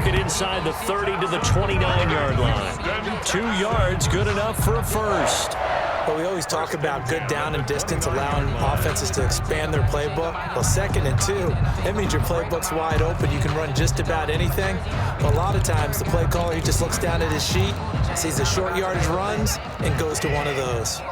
it inside the 30 to the 29-yard line. 2 yards, good enough for a first. Well, we always talk about good down and distance, allowing offenses to expand their playbook. Well, 2nd and 2, that means your playbook's wide open. You can run just about anything. But a lot of times, the play caller, he just looks down at his sheet, sees the short yardage runs, and goes to one of those.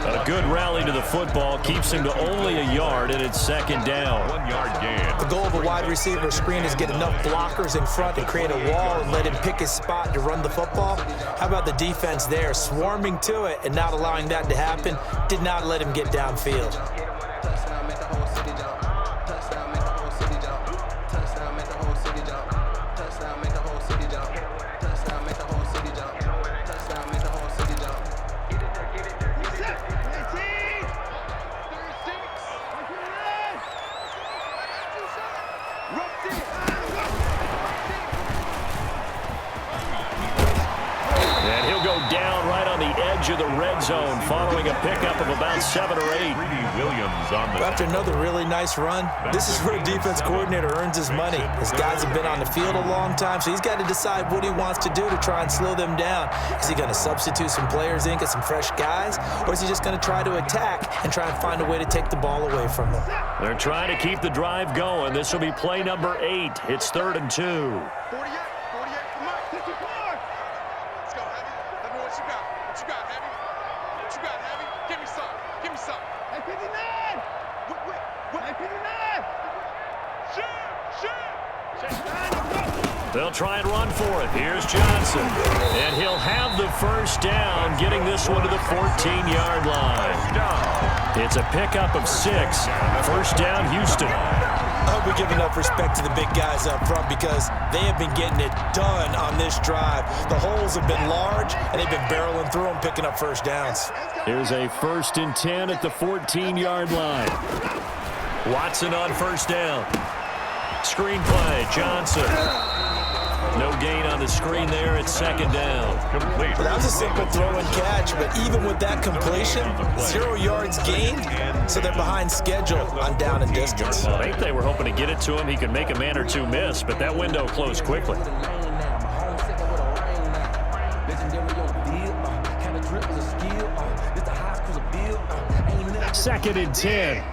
A good rally to the football keeps him to only a yard, and it's 2nd down. 1-yard gain. The goal of a wide receiver screen is get enough blockers in front to create a wall and let him pick his spot to run the football. How about the defense there, swarming to it and not allowing that to happen? Did not let him get downfield. Of the red zone following a pickup of about 7 or 8. Williams on the After another really nice run, this is where a defense coordinator earns his money. His guys have been on the field a long time, so he's got to decide what he wants to do to try and slow them down. Is he going to substitute some players in, get some fresh guys, or is he just going to try to attack and try and find a way to take the ball away from them? They're trying to keep the drive going. This will be play number 8. It's 3rd and 2. They'll try and run for it. Here's Johnson. And he'll have the first down, getting this one to the 14-yard line. It's a pickup of 6. First down, Houston. I hope we give enough respect to the big guys up front because they have been getting it done on this drive. The holes have been large, and they've been barreling through them, picking up first downs. Here's a 1st and 10 at the 14-yard line. Watson on first down. Screen play, Johnson. No gain on the screen there. It's 2nd down. Complete. Well, that was a simple throw and catch, but even with that completion, 0 yards gained, so they're behind schedule on down and distance. Well, I think they were hoping to get it to him. He could make a man or two miss, but that window closed quickly. 2nd and 10.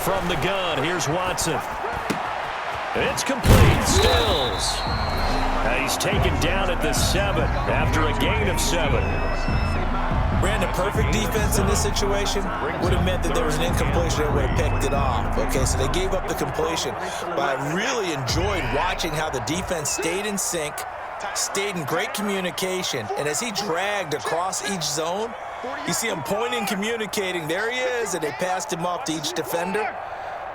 From the gun, here's Watson. It's complete. Stills. He's taken down at the 7 after a gain of 7. Ran a perfect defense in this situation. Would have meant that there was an incompletion that would have picked it off. Okay, so they gave up the completion. But I really enjoyed watching how the defense stayed in sync, stayed in great communication, and as he dragged across each zone, you see him pointing, communicating. There he is, and they passed him off to each defender.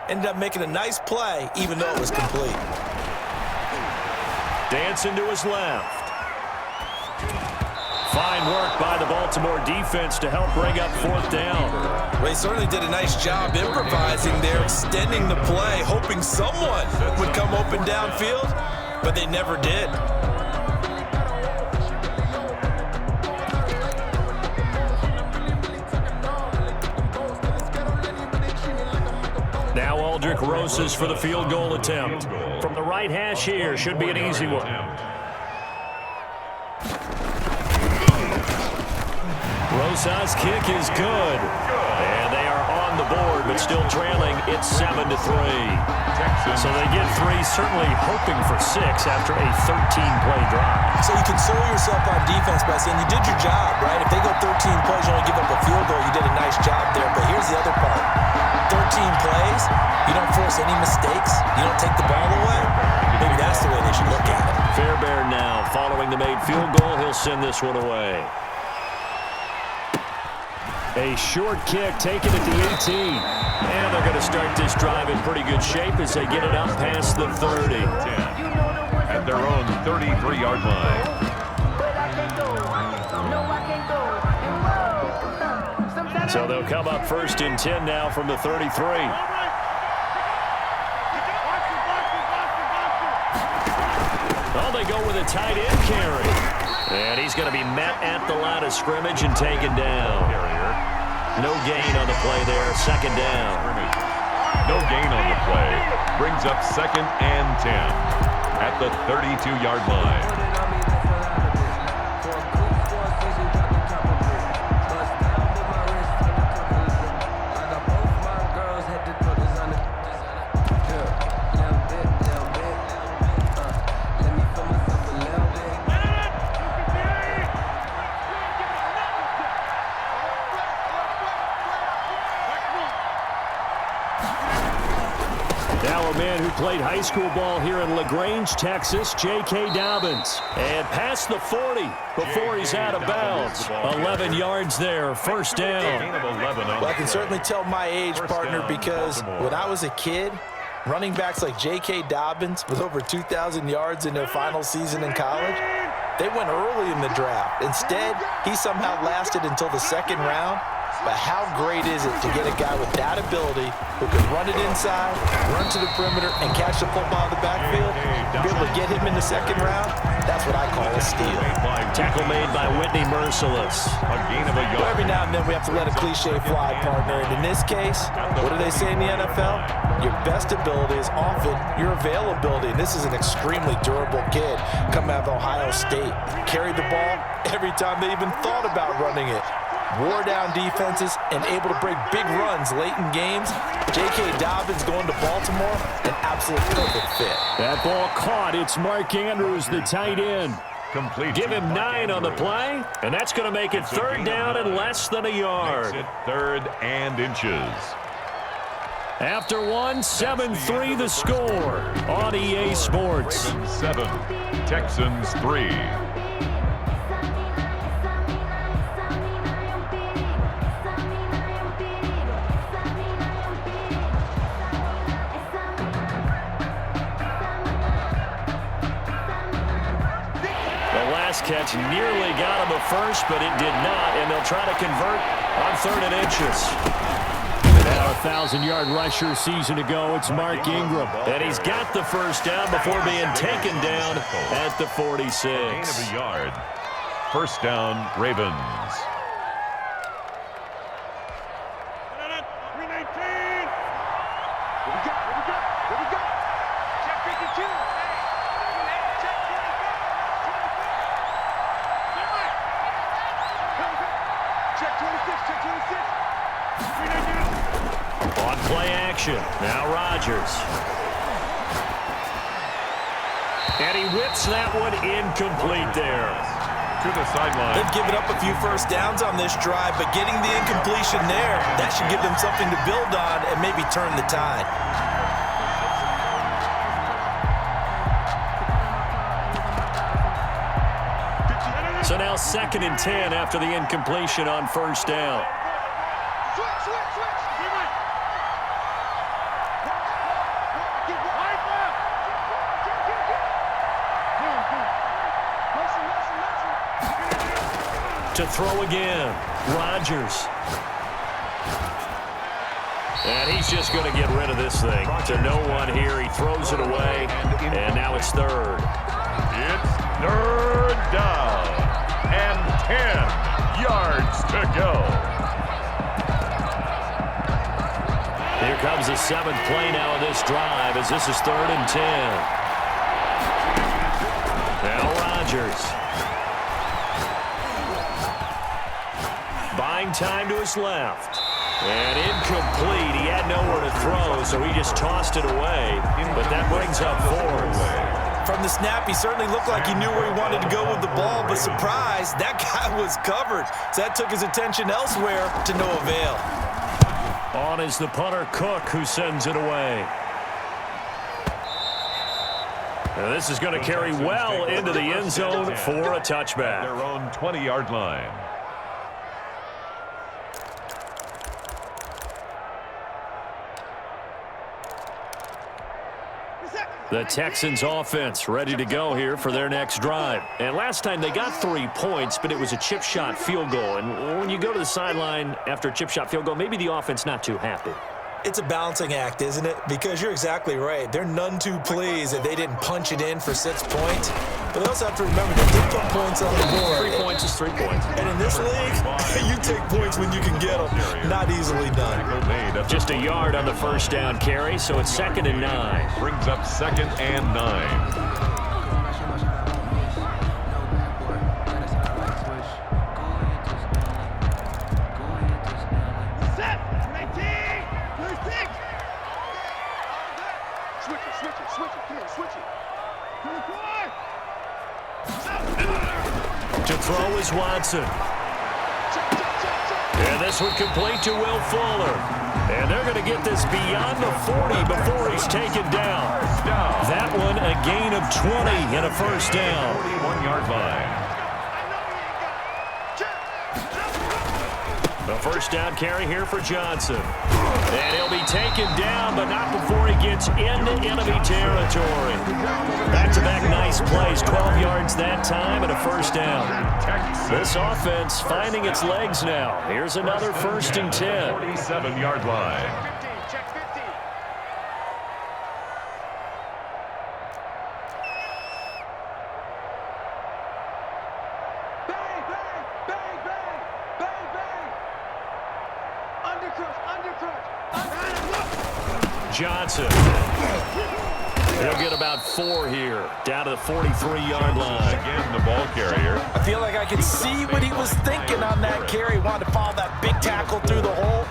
Ended up making a nice play, even though it was complete. Dancing to his left. Fine work by the Baltimore defense to help bring up 4th down. Well, he certainly did a nice job improvising there, extending the play, hoping someone would come open downfield, but they never did. Now Aldrick Rosas for the field goal attempt. From the right hash here, should be an easy one. Rosas' kick is good. And they are on the board, but still trailing. It's 7-3. So they get 3, certainly hoping for 6 after a 13-play drive. So you console yourself on defense by saying you did your job, right? If they go 13 plays, you only give up a field goal, you did a nice job there. But here's the other part. 13 plays, you don't force any mistakes, you don't take the ball away. Maybe that's the way they should look at it. Fairbairn now following the made field goal. He'll send this one away. A short kick taken at the 18. And they're going to start this drive in pretty good shape as they get it up past the 30. At their own 33-yard line. So they'll come up 1st and 10 now from the 33. Oh, they go with a tight end carry. And he's going to be met at the line of scrimmage and taken down. No gain on the play there. Second down. No gain on the play. Brings up 2nd and 10 at the 32-yard line. Now a man who played high school ball here in LaGrange, Texas, J.K. Dobbins. And past the 40 before he's out of bounds. 11 yards there, first down. Well, I can certainly tell my age, partner, because when I was a kid, running backs like J.K. Dobbins with over 2,000 yards in their final season in college, they went early in the draft. Instead, he somehow lasted until the 2nd round. But how great is it to get a guy with that ability who can run it inside, run to the perimeter, and catch the football in the backfield? Be able to get him in the 2nd round? That's what I call a steal. Tackle made by Whitney Merciless. A gain of a yard. Well, every now and then we have to let a cliche fly, partner. And in this case, what do they say in the NFL? Your best ability is often your availability. And this is an extremely durable kid coming out of Ohio State. Carried the ball every time they even thought about running it. Wore down defenses and able to break big runs late in games. J.K. Dobbins going to Baltimore, an absolute perfect fit. That ball caught. It's Mark Andrews, the tight end. Complete. Give him 9 on the play, and that's going to make it 3rd down and less than a yard. Makes it 3rd and inches. After 1, 7-3 the score on EA Sports. Ravens 7, Texans 3. Catch nearly got him a first, but it did not, and they'll try to convert on 3rd and inches. And now a 1,000-yard rusher season ago, it's Mark Ingram. And he's got the first down before being taken down at the 46. Gain of a yard. First down, Ravens. On play action, now Rodgers. And he whips that one incomplete there. To the sideline. They've given up a few first downs on this drive, but getting the incompletion there, that should give them something to build on and maybe turn the tide. So now 2nd and 10 after the incompletion on first down. To throw again, Rodgers. And he's just going to get rid of this thing. To no one here, he throws it away, and now it's 3rd. It's 3rd down and 10 yards to go. Here comes the 7th play now of this drive as this is 3rd and 10. Now Rodgers. Buying time to his left. And incomplete. He had nowhere to throw, so he just tossed it away. But that brings up 4th. From the snap, he certainly looked like he knew where he wanted to go with the ball, but surprise, that guy was covered. So that took his attention elsewhere to no avail. On is the punter, Cook, who sends it away. Now this is going to carry well into the end zone for a touchback. Their own 20-yard line. The Texans offense ready to go here for their next drive. And last time they got 3 points, but it was a chip shot field goal. And when you go to the sideline after a chip shot field goal, maybe the offense not too happy. It's a balancing act, isn't it? Because you're exactly right. They're none too pleased that they didn't punch it in for 6 points. But they also have to remember they did put points on the board. 3 points is 3 points. And in this league, you take points when you can get them. Not easily done. Just a yard on the first down carry, so it's 2nd and 9. Brings up 2nd and 9. To throw is Watson. And this one complete to Will Fuller. And they're going to get this beyond the 40 before he's taken down. That one a gain of 20 and a first down. 41-yard line. The first down carry here for Johnson. And he'll be taken down, but not before he gets into enemy territory. Back-to-back nice plays, 12 yards that time and a first down. This offense finding its legs now. Here's another 1st and 10. 47-yard line. Johnson. He'll get about 4 here, down to the 43-yard line. Again, the ball carrier. I feel like I can see what he was thinking on that carry. Wanted to follow that big tackle through the hole.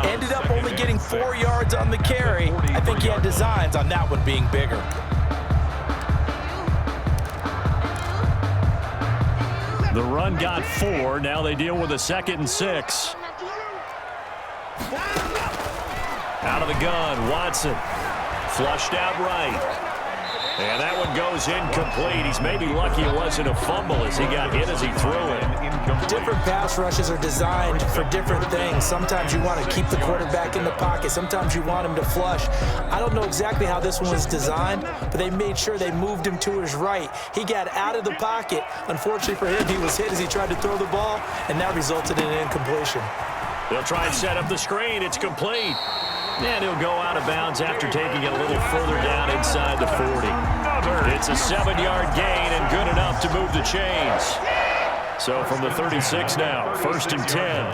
Ended up only getting 4 yards on the carry. I think he had designs on that one being bigger. The run got 4. Now they deal with a 2nd and 6. Out of the gun, Watson. Flushed out right. And that one goes incomplete. He's maybe lucky it wasn't a fumble as he got hit as he threw it. Different pass rushes are designed for different things. Sometimes you want to keep the quarterback in the pocket. Sometimes you want him to flush. I don't know exactly how this one was designed, but they made sure they moved him to his right. He got out of the pocket. Unfortunately for him, he was hit as he tried to throw the ball, and that resulted in an incompletion. They'll try and set up the screen. It's complete. And he'll go out of bounds after taking it a little further down inside the 40. It's a 7-yard gain and good enough to move the chains. So from the 36 now, 1st and 10.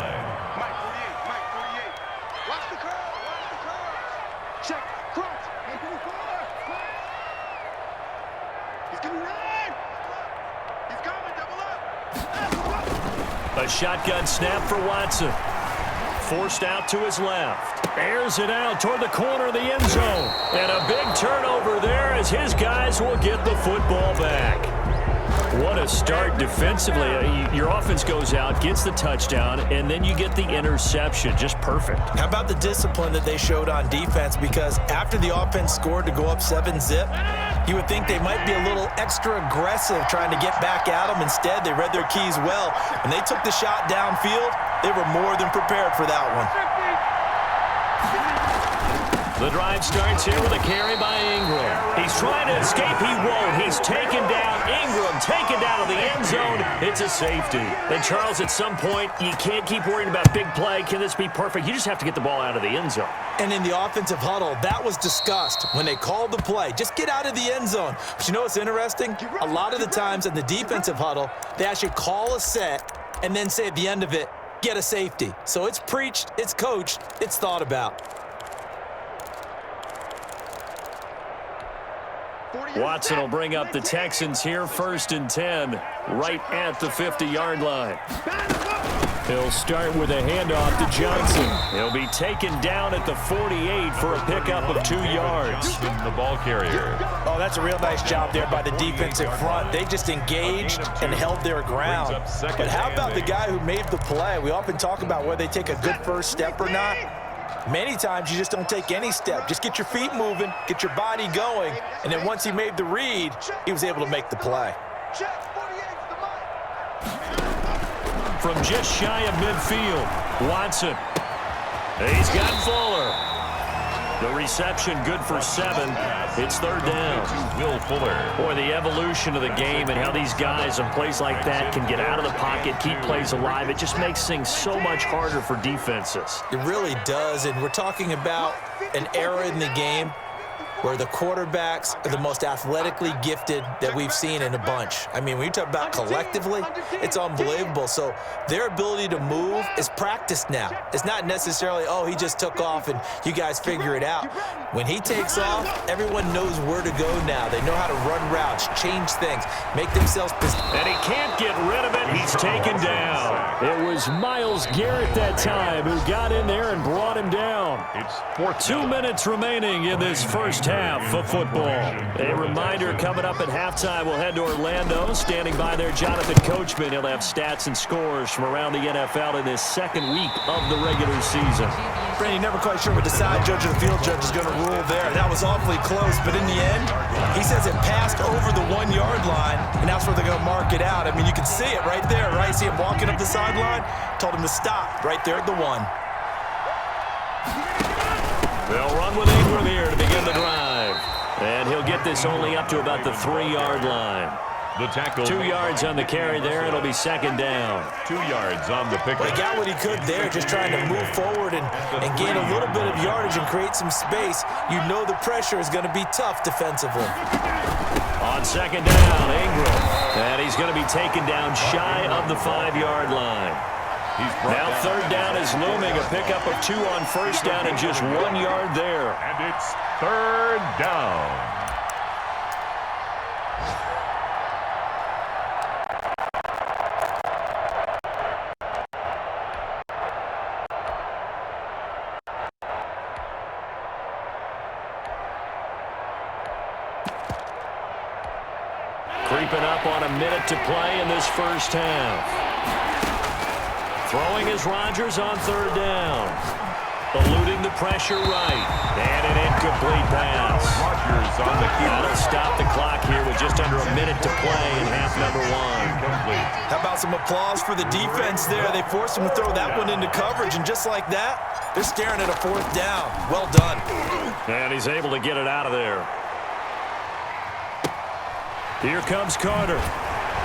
A shotgun snap for Watson. Forced out to his left. Airs it out toward the corner of the end zone. And a big turnover there as his guys will get the football back. What a start defensively. Your offense goes out, gets the touchdown, and then you get the interception. Just perfect. How about the discipline that they showed on defense? Because after the offense scored to go up 7-zip, you would think they might be a little extra aggressive trying to get back at them. Instead, they read their keys well. When they took the shot downfield, they were more than prepared for that one. The drive starts here with a carry by Ingram. He's trying to escape. He won't. He's taken down. Ingram taken down to the end zone. It's a safety. And, Charles, at some point, you can't keep worrying about big play. Can this be perfect? You just have to get the ball out of the end zone. And in the offensive huddle, that was discussed when they called the play. Just get out of the end zone. But you know what's interesting? A lot of the times in the defensive huddle, they actually call a set and then say at the end of it, get a safety. So it's preached, it's coached, it's thought about. Watson will bring up the Texans here, 1st and 10, right at the 50-yard line. He'll start with a handoff to Johnson. He'll be taken down at the 48 for a pickup of 2 yards. The ball carrier. Oh, that's a real nice job there by the defensive front. They just engaged and held their ground. But how about the guy who made the play? We often talk about whether they take a good first step or not. Many times you just don't take any step. Just get your feet moving, get your body going, and then once he made the read, he was able to make the play. From just shy of midfield, Watson. He's got Fuller. The reception good for 7. It's third down. Will Fuller. Boy, the evolution of the game and how these guys in plays like that can get out of the pocket, keep plays alive, it just makes things so much harder for defenses. It really does, and we're talking about an era in the game where the quarterbacks are the most athletically gifted that we've seen in a bunch. I mean, when you talk about collectively, it's unbelievable. So their ability to move is practiced now. It's not necessarily, oh, he just took off and you guys figure it out. When he takes off, everyone knows where to go now. They know how to run routes, change things, make themselves and he can't get rid of it. He's taken down. It was Myles Garrett that time who got in there and brought him down. It's 2 minutes remaining in this first half of football. A reminder coming up at halftime, we'll head to Orlando. Standing by there, Jonathan Coachman. He'll have stats and scores from around the NFL in this second week of the regular season. Brandon, never quite sure what the side judge or the field judge is going to rule there. That was awfully close, but in the end, he says it passed over the 1-yard line, and that's where they're going to mark it out. I mean, you can see it right there, right? See him walking up the sideline? Told him to stop right there at the 1. They'll run with Ingram here to begin the drive. And he'll get this only up to about the 3-yard line. the tackle. 2 yards on the carry there. It'll be second down. 2 yards on the pick. Well, he got what he could there, just trying to move forward and gain a little bit of yardage and create some space. You know the pressure is going to be tough defensively. On second down, Ingram. And he's going to be taken down shy of the 5-yard line. Now third down is looming. A pickup of 2 on first down and just 1 yard there. And it's third down. Creeping up on a minute to play in this first half. Throwing is Rodgers on third down. Eluding the pressure right. And an incomplete pass. Rodgers on the keeper. That'll stop the clock here with just under a minute to play in half number 1. How about some applause for the defense there? They forced him to throw that one into coverage, and just like that, they're staring at a fourth down. Well done. And he's able to get it out of there. Here comes Carter.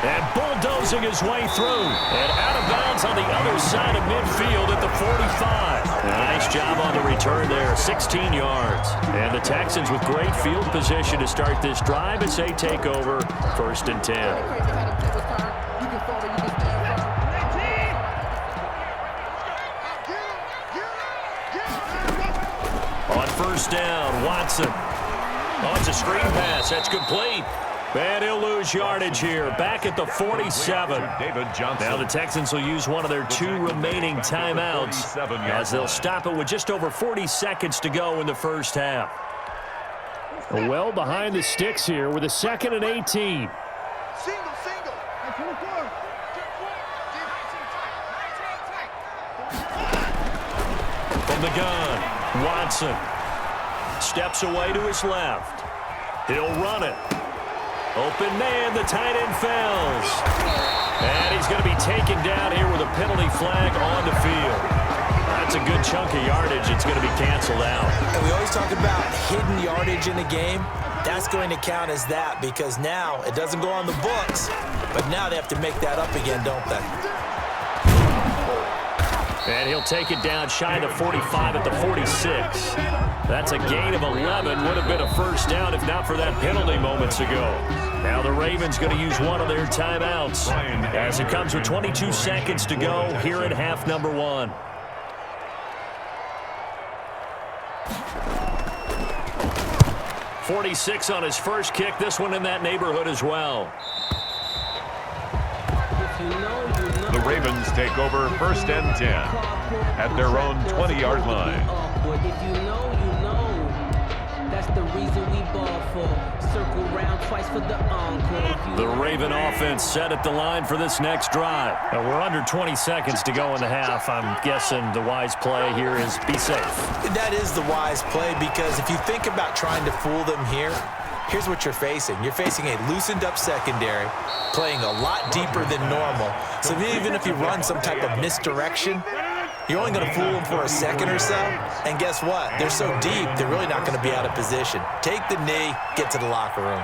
And bulldozing his way through. And out of bounds on the other side of midfield at the 45. Nice job on the return there. 16 yards. And the Texans with great field position to start this drive as they take over first and 10. On first down, Watson. Oh, it's a screen pass. That's complete. And he'll lose yardage here, back at the 47. David Johnson. Now the Texans will use one of their 2 remaining timeouts as they'll stop it with just over 40 seconds to go in the first half. Well behind the sticks here with a 2nd and 18. Single. From the gun, Watson steps away to his left. He'll run it. Open man, the tight end fails. And he's going to be taken down here with a penalty flag on the field. That's a good chunk of yardage. It's going to be canceled out. And we always talk about hidden yardage in a game. That's going to count as that because now it doesn't go on the books, but now they have to make that up again, don't they? And he'll take it down shy of the 45 at the 46. That's a gain of 11. Would have been a first down if not for that penalty moments ago. Now the Ravens going to use one of their timeouts as it comes with 22 seconds to go here in half number 1. .46 on his first kick. This one in that neighborhood as well. The Ravens take over first and 10 at their own 20-yard line. If you know, that's the reason we ball for. Circle round twice for the encore. The Raven offense set at the line for this next drive. We're under 20 seconds to go in the half. I'm guessing the wise play here is be safe. That is the wise play because if you think about trying to fool them here, here's what you're facing. You're facing a loosened up secondary, playing a lot deeper than normal. So even if you run some type of misdirection, You're only going to fool them for a second or so, and guess what? They're so deep, they're really not going to be out of position. Take the knee, get to the locker room.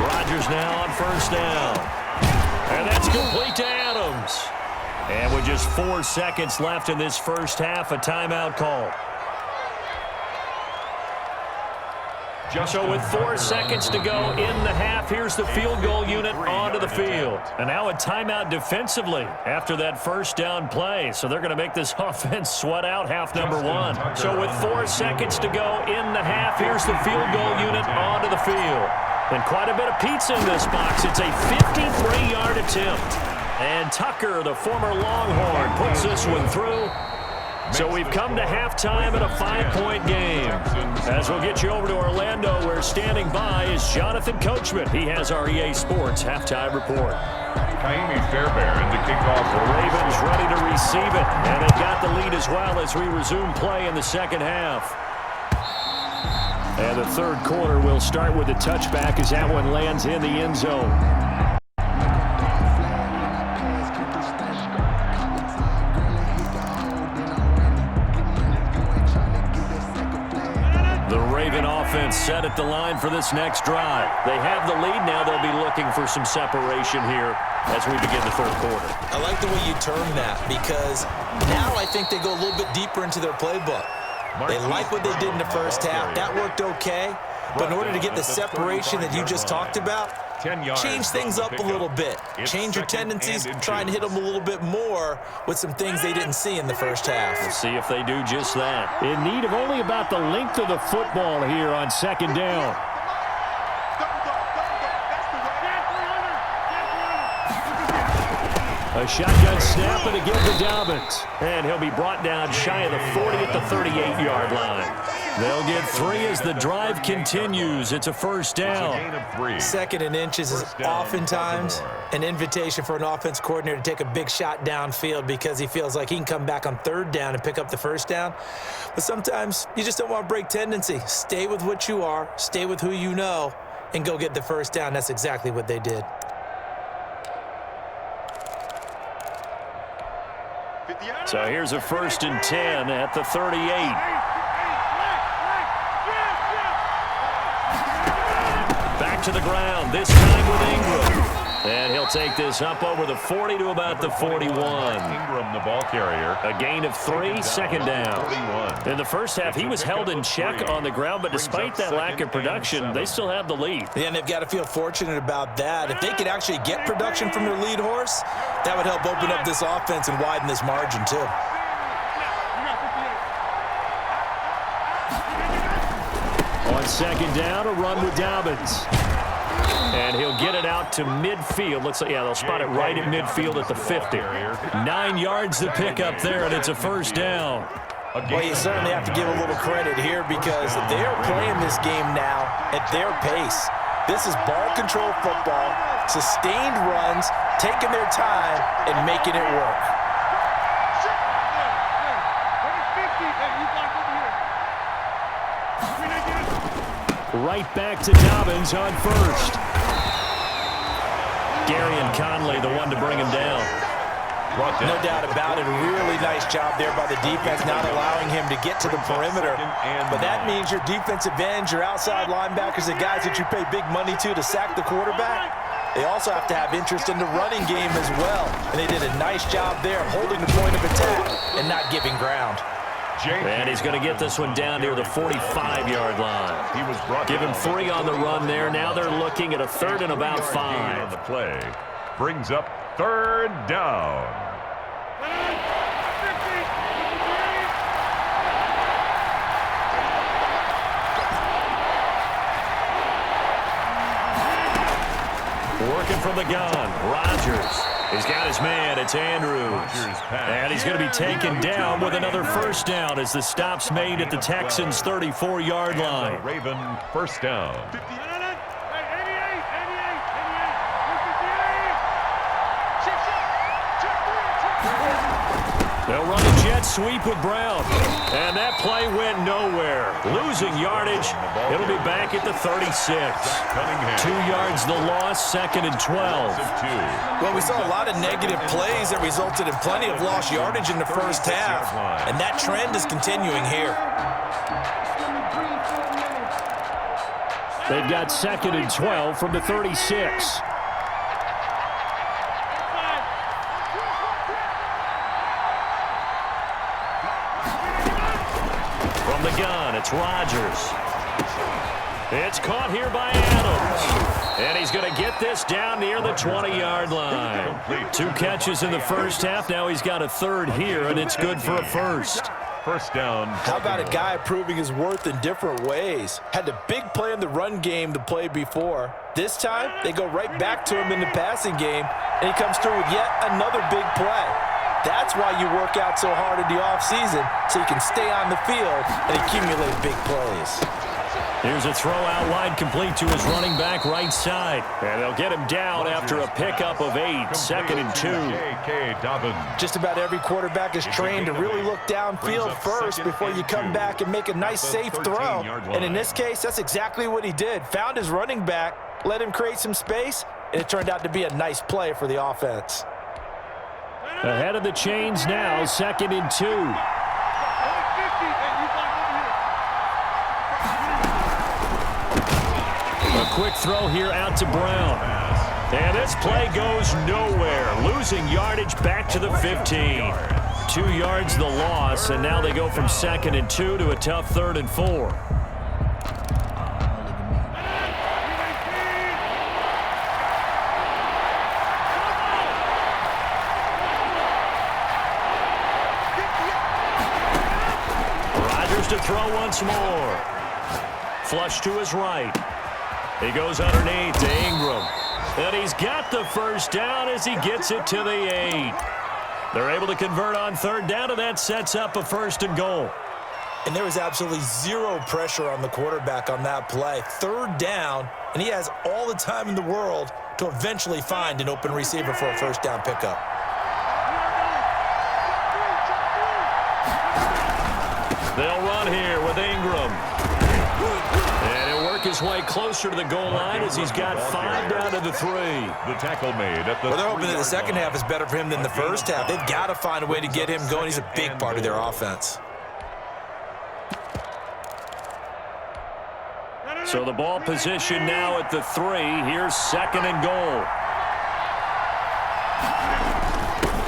Rodgers now on first down. And that's complete to Adams. And with just 4 seconds left in this first half, a timeout call. So with 4 seconds to go in the half, here's the field goal unit onto the field. And now a timeout defensively after that first down play. So they're going to make this offense sweat out half number one. So with 4 seconds to go in the half, here's the field goal unit onto the field. And quite a bit of pizza in this box. It's a 53-yard attempt. And Tucker, the former Longhorn, puts this one through. So we've come to halftime in a 5-point game. As we'll get you over to Orlando, where standing by is Jonathan Coachman. He has our EA Sports halftime report. Kaimi Fairbairn to kick off. The Ravens ready to receive it, and they've got the lead as well as we resume play in the second half. And the third quarter will start with a touchback as that one lands in the end zone. Offense set at the line for this next drive. They have the lead now. They'll be looking for some separation here as we begin the third quarter. I like the way you term that, because now I think they go a little bit deeper into their playbook. They like what they did in the first half. That worked okay. But in order to get the separation that you just talked about, change things up a little bit. Change your tendencies, try and hit them a little bit more with some things they didn't see in the first half. We'll see if they do just that. In need of only about the length of the football here on second down. A shotgun snap and again to Dobbins. And he'll be brought down shy of the 40 at the 38-yard line. They'll get 3 as the drive continues. It's a first down. 2nd and inches is oftentimes an invitation for an offense coordinator to take a big shot downfield because he feels like he can come back on 3rd down and pick up the first down. But sometimes you just don't want to break tendency. Stay with what you are, stay with who you know, and go get the first down. That's exactly what they did. So here's a 1st and 10 at the 38. Back to the ground, this time with Ingram. And he'll take this up over the 40 to about the 41. Ingram, the ball carrier. A gain of 3, 2nd down. In the first half, he was held in check on the ground, but despite that lack of production, they still have the lead. Yeah, and they've got to feel fortunate about that. If they could actually get production from their lead horse, that would help open up this offense and widen this margin too. On second down, a run with Dobbins. And he'll get it out to midfield. Looks like, yeah, they'll spot it right at midfield at the 50. 9 yards to pick up there, and it's a first down. Well, you certainly have to give a little credit here because they're playing this game now at their pace. This is ball control football, sustained runs, taking their time, and making it work. Right back to Dobbins on first. Gary and Conley, the one to bring him down. No doubt about it. A really nice job there by the defense, not allowing him to get to the perimeter. But that means your defensive ends, your outside linebackers, the guys that you pay big money to sack the quarterback, they also have to have interest in the running game as well. And they did a nice job there, holding the point of attack and not giving ground. And he's going to get this one down near the 45-yard line. Give him 3 on the run there. Now they're looking at a 3rd and about 5. On the play brings up 3rd down. Working from the gun, Rodgers. He's got his man. It's Andrews. And he's going to be taken down with another first down as the stop's made at the Texans' 34-yard line. Raven first down. They'll run the jet sweep with Brown. And that play went nowhere. Losing yardage. It'll be back at the 36. 2 yards the loss, 2nd and 12. Well, we saw a lot of negative plays that resulted in plenty of lost yardage in the first half. And that trend is continuing here. They've got 2nd and 12 from the 36. From the gun, it's Rodgers. It's caught here by Adams. And he's going to get this down near the 20-yard line. 2 catches in the first half. Now he's got a 3rd here, and it's good for a first. First down. How about a guy proving his worth in different ways? Had a big play in the run game the play before. This time, they go right back to him in the passing game, and he comes through with yet another big play. That's why you work out so hard in the offseason, so you can stay on the field and accumulate big plays. Here's a throw out wide, complete to his running back right side. And they'll get him down after a pickup of 8, 2nd and 2. Just about every quarterback is trained to really look downfield first before you come back and make a nice, safe throw. And in this case, that's exactly what he did. Found his running back, let him create some space, and it turned out to be a nice play for the offense. Ahead of the chains now, 2nd and 2. A quick throw here out to Brown. And this play goes nowhere. Losing yardage back to the 15. 2 yards the loss, and now they go from 2nd and 2 to a tough 3rd and 4. Rodgers to throw once more. Flush to his right. He goes underneath to Ingram. And he's got the first down as he gets it to the 8. They're able to convert on 3rd down, and that sets up a 1st and goal. And there was absolutely zero pressure on the quarterback on that play. 3rd down, and he has all the time in the world to eventually find an open receiver for a 1st down pickup. They'll run here with Ingram. And he'll work his way closer to the goal line as he's got 5 down to the 3. The tackle made at the. Well, they're hoping that the second half is better for him than the first half. They've got to find a way to get him going. He's a big part of their offense. So the ball position now at the 3. Here's 2nd and goal.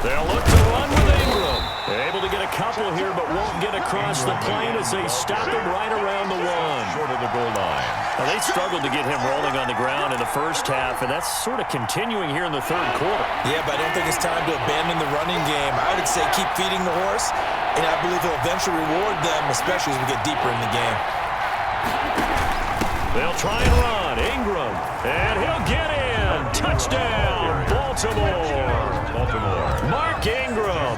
They'll look to run with Ingram. Able to get a couple here, but won't get across the plane as they stop him right around the 1. Short of the goal line. Well, they struggled to get him rolling on the ground in the first half, and that's sort of continuing here in the 3rd quarter. Yeah, but I don't think it's time to abandon the running game. I would say keep feeding the horse, and I believe he'll eventually reward them, especially as we get deeper in the game. They'll try and run. Ingram, and he'll get in. Touchdown, Baltimore. Mark Ingram,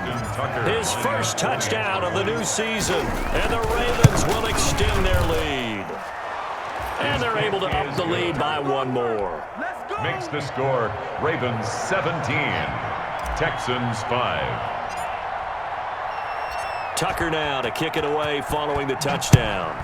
his first touchdown of the new season, and the Ravens will extend their lead. And they're able to up the lead by 1 more. Makes the score Ravens 17, Texans 5. Tucker now to kick it away following the touchdown.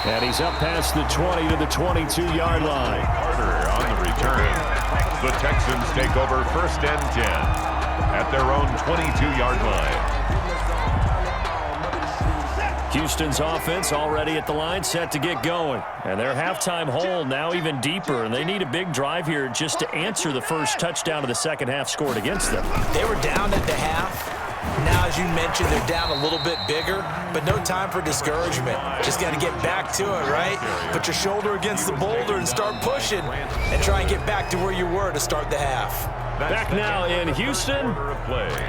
And he's up past the 20 to the 22-yard line. Carter on the return. The Texans take over 1st and 10 at their own 22-yard line. Houston's offense already at the line, set to get going. And their halftime hole now even deeper, and they need a big drive here just to answer the first touchdown of the second half scored against them. They were down at the half. Now, as you mentioned, they're down a little bit bigger, but no time for discouragement. Just got to get back to it, right? Put your shoulder against the boulder and start pushing and try and get back to where you were to start the half. Back now in Houston,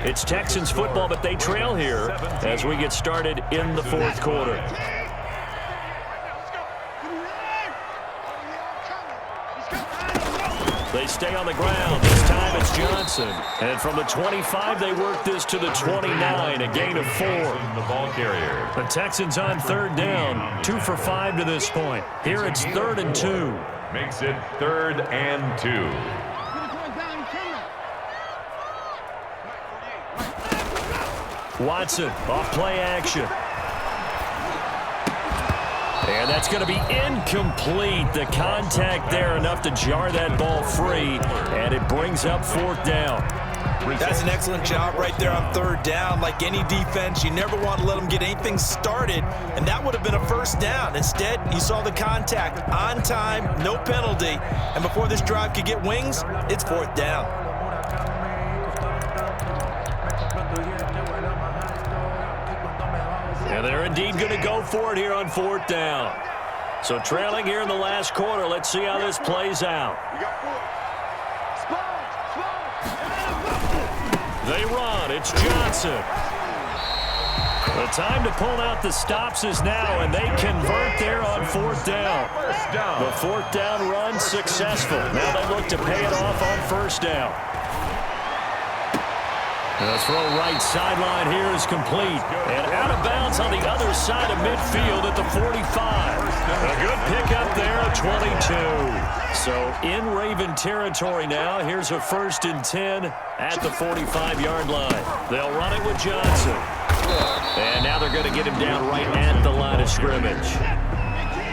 it's Texans football, but they trail here as we get started in the 4th quarter. They stay on the ground. This time it's Johnson. And from the 25, they work this to the 29, a gain of 4. The ball carrier. The Texans on 3rd down, 2 for 5 to this point. Here it's 3rd and 2. makes it 3rd and 2. Watson off play action. And that's going to be incomplete. The contact there enough to jar that ball free, and it brings up 4th down. That's an excellent job right there on 3rd down. Like any defense, you never want to let them get anything started, and that would have been a 1st down. Instead, you saw the contact on time, no penalty, and before this drive could get wings, it's 4th down. And they're indeed going to go for it here on 4th down. So trailing here in the last quarter, let's see how this plays out. They run. It's Johnson. The time to pull out the stops is now, and they convert there on 4th down. The 4th down run successful. Now they look to pay it off on 1st down. The throw right sideline here is complete. And out of bounds on the other side of midfield at the 45. A good pickup there at 22. So in Raven territory now. Here's a 1st and 10 at the 45-yard line. They'll run it with Johnson. And now they're going to get him down right at the line of scrimmage.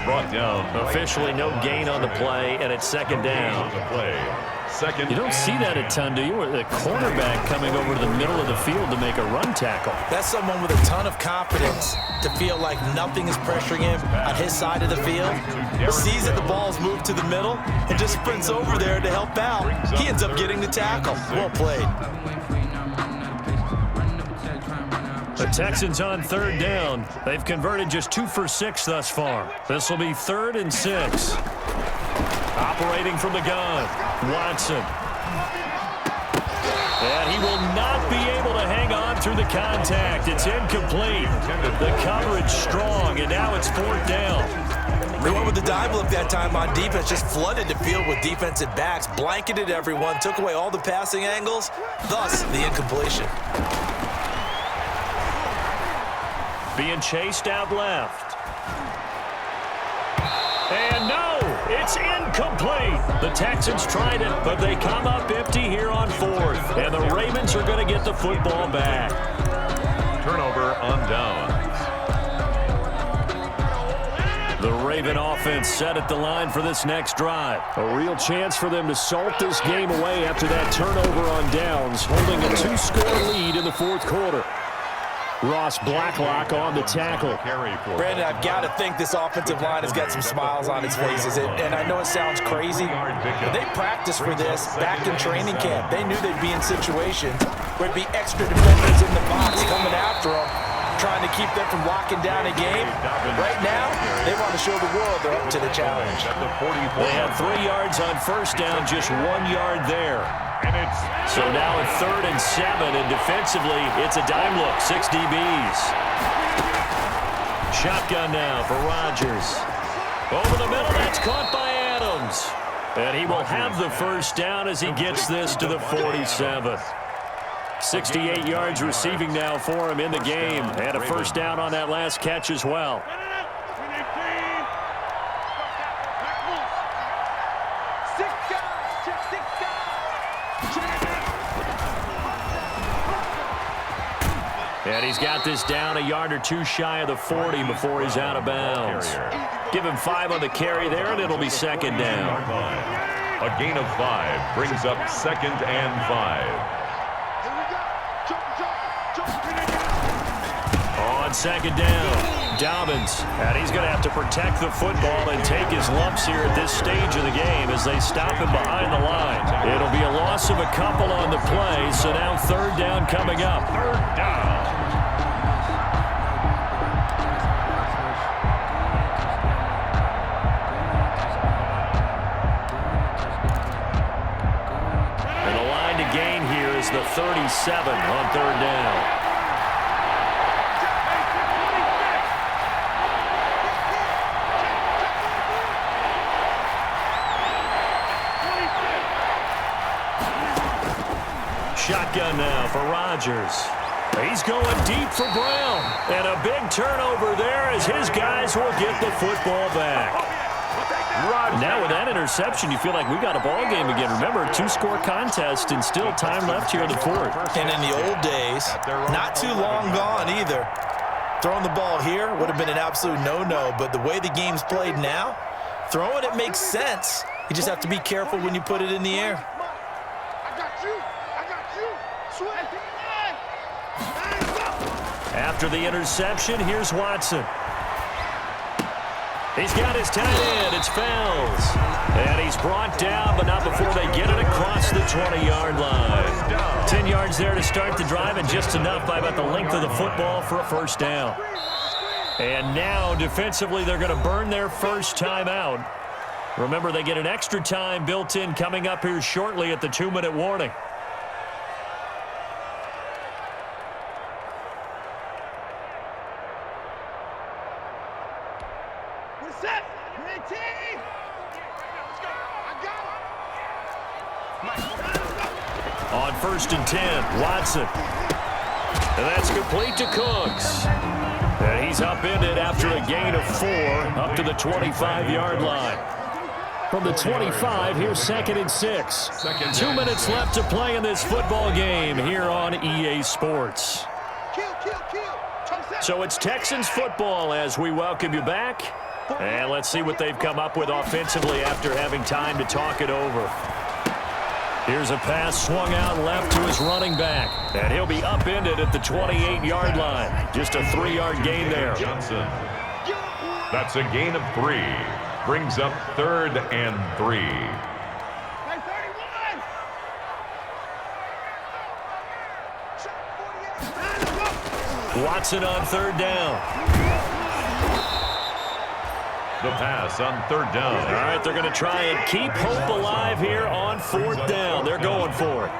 Brought down. Officially no gain on the play, and it's 2nd down. You don't see that a ton, do you? The cornerback coming over to the middle of the field to make a run tackle. That's someone with a ton of confidence to feel like nothing is pressuring him on his side of the field. Sees that the ball's moved to the middle and just sprints over there to help out. He ends up getting the tackle. Well played. The Texans on 3rd down. They've converted just 2 for 6 thus far. This will be 3rd and 6. Operating from the gun, Watson. And he will not be able to hang on through the contact. It's incomplete. The coverage strong, and now it's 4th down. They went with the dive look that time on defense, just flooded the field with defensive backs, blanketed everyone, took away all the passing angles, thus the incompletion. Being chased out left. And no, it's incomplete. The Texans tried it, but they come up empty here on 4th. And the Ravens are going to get the football back. Turnover on downs. The Raven offense set at the line for this next drive. A real chance for them to salt this game away after that turnover on downs, holding a 2-score lead in the 4th quarter. Ross Blacklock on the tackle. Brandon, I've got to think this offensive line has got some smiles on its faces. And I know it sounds crazy, but they practiced for this back in training camp. They knew they'd be in situations where it'd be extra defenders in the box coming after them, trying to keep them from locking down a game. Right now, they want to show the world they're up to the challenge. They had 3 yards on 1st down, just 1 yard there. So now at 3rd and 7, and defensively, it's a dime look, 6 DBs. Shotgun now for Rodgers. Over the middle, that's caught by Adams. And he will have the 1st down as he gets this to the 47. 68 yards receiving now for him in the game, and a 1st down on that last catch as well. And he's got this down a yard or 2 shy of the 40 before he's out of bounds. Give him 5 on the carry there, and it'll be 2nd down. A gain of 5 brings up 2nd and 5. On 2nd down, Dobbins. And he's going to have to protect the football and take his lumps here at this stage of the game as they stop him behind the line. It'll be a loss of a couple on the play, so now 3rd down coming up. 3rd down. And the line to gain here is the 37 on 3rd down. Shotgun now for Rodgers. He's going deep for Brown. And a big turnover there as his guys will get the football back. Now with that interception, you feel like we got a ball game again. Remember, 2-score contest and still time left here in the fourth. And in the old days, not too long gone either, throwing the ball here would have been an absolute no-no. But the way the game's played now, throwing it makes sense. You just have to be careful when you put it in the air. After the interception, here's Watson. He's got his tight end. It's Fells. And he's brought down, but not before they get it across the 20-yard line. 10 yards there to start the drive, and just enough by about the length of the football for a first down. And now, defensively, they're going to burn their first time out. Remember, they get an extra time built in coming up here shortly at the 2-minute warning. On 1st and 10, Watson. And that's complete to Cooks. And he's upended after a gain of 4 up to the 25-yard line. From the 25, here's 2nd and 6. 2 minutes left to play in this football game here on EA Sports. So it's Texans football as we welcome you back. And let's see what they've come up with offensively after having time to talk it over. Here's a pass swung out left to his running back. And he'll be upended at the 28-yard line. Just a 3-yard gain there. Johnson. That's a gain of 3. Brings up 3rd and 3. Watson on 3rd down. The pass on 3rd down. All right, they're going to try and keep hope alive here on 4th down. They're going for it.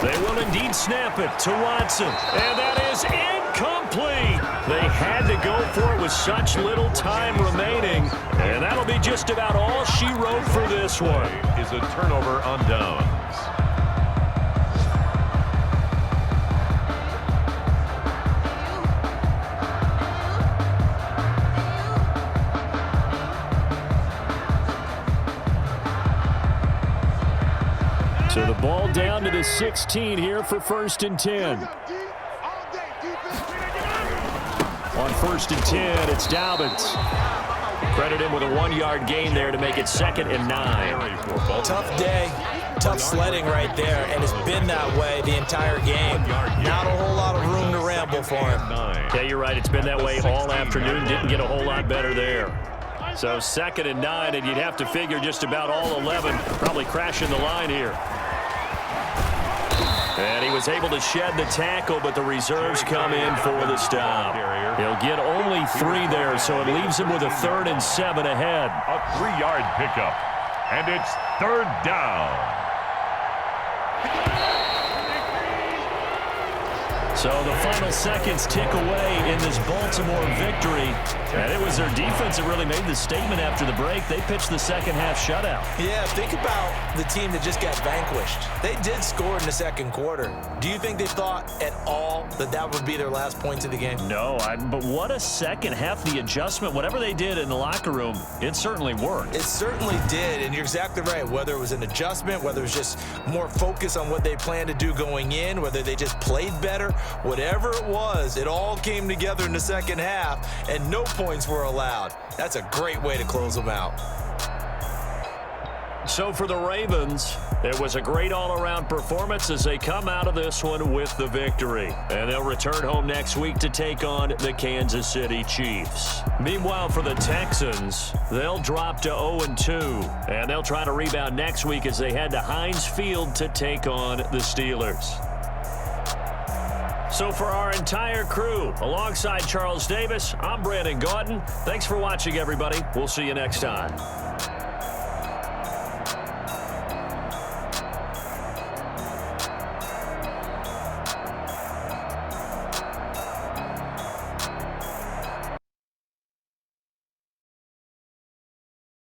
They will indeed snap it to Watson. And that is incomplete. They had to go for it with such little time remaining. And that'll be just about all she wrote for this one. Is a turnover on downs. So the ball down to the 16 here for 1st and 10. On 1st and 10, it's Dobbins. Credit him with a 1-yard gain there to make it 2nd and 9. Tough day, tough sledding right there, and it's been that way the entire game. Not a whole lot of room to ramble for him. Yeah, you're right. It's been that way all afternoon. Didn't get a whole lot better there. So 2nd and 9, and you'd have to figure just about all 11 probably crashing the line here. And he was able to shed the tackle, but the reserves come in for the stop. He'll get only 3 there, so it leaves him with a 3rd and 7 ahead. A 3-yard pickup, and it's 3rd down. So the final seconds tick away in this Baltimore victory. And it was their defense that really made the statement after the break. They pitched the second-half shutout. Yeah, think about the team that just got vanquished. They did score in the second quarter. Do you think they thought at all that that would be their last points of the game? No, but what a second half. The adjustment, whatever they did in the locker room, it certainly worked. It certainly did, and you're exactly right. Whether it was an adjustment, whether it was just more focus on what they planned to do going in, whether they just played better, whatever it was, it all came together in the second half, and no points were allowed. That's a great way to close them out. So for the Ravens, it was a great all-around performance as they come out of this one with the victory. And they'll return home next week to take on the Kansas City Chiefs. Meanwhile, for the Texans, they'll drop to 0-2. And they'll try to rebound next week as they head to Heinz Field to take on the Steelers. So for our entire crew, alongside Charles Davis, I'm Brandon Gaudin. Thanks for watching, everybody. We'll see you next time.